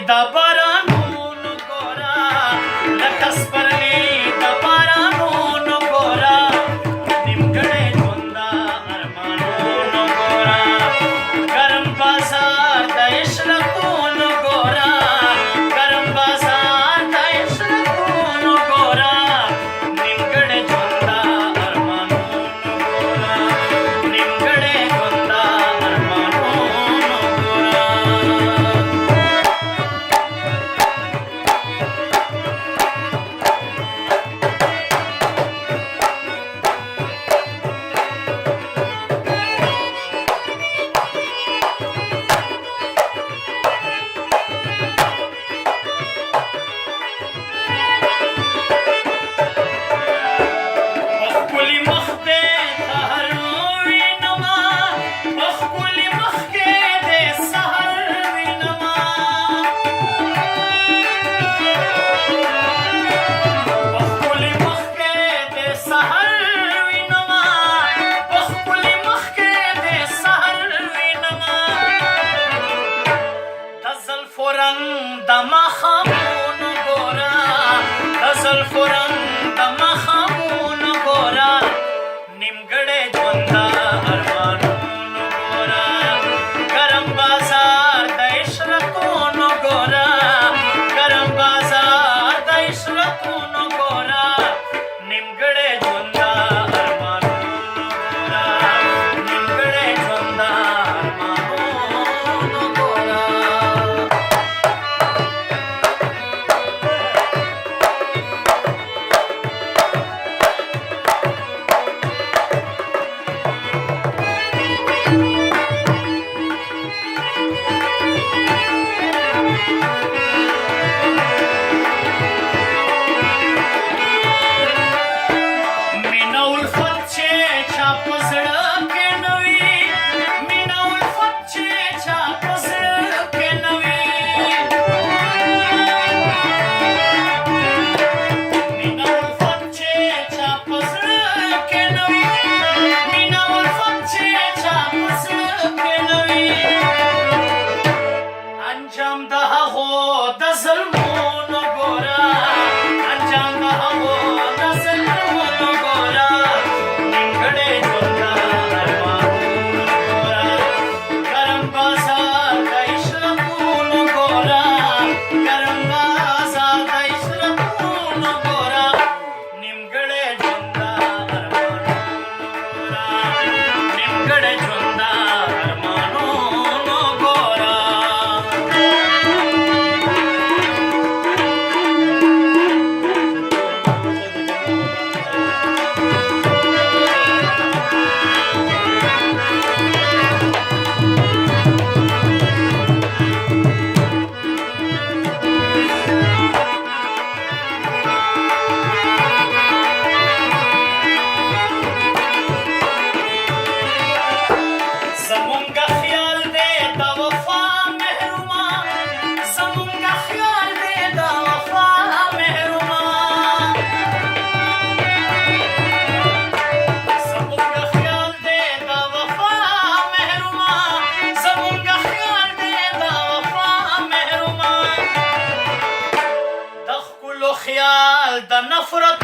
د بارانونو ګوره لکه سپرلي د بارانونو ګوره نیمګړی ژوند د ارمانونو ګوره ګرم بازار د عشرتونو ګوره ګرم بازار د عشرتونو ګوره نیمګړی ژوند د ارمانونو ګوره نیمګړی ژوند د ارمانونو ګوره د مخامونو ګوره د زلفو رنګ د مخامونو ګوره نیمګړی ژوند د ارمانونو ګوره ګرم بازار د عشرتونو ګوره ګرم بازار د عشرتونو ګوره نیمګړی ژوند د ارمانونو ګوره نیمګړی ژوند د ارمانونو ګوره انجام د هغو د ظلمونو ګوره انجام د هغو د ظلمونو ګوره نیمګړی ژوند د ارمانونو ګوره ګرم بازار د عشرتونو ګوره ګرم بازار د عشرتونو ګوره نیمګړی ژوند د ارمانونو ګوره نیمګړی ژوند د ارمانونو ګوره زمونږ خیال دی د وفا محروما زمونږ خیال دی د وفا محروما زمونږ خیال دی د وفا محروما زمونږ خیال دی د وفا محروما د ښکلو خیال د نفرت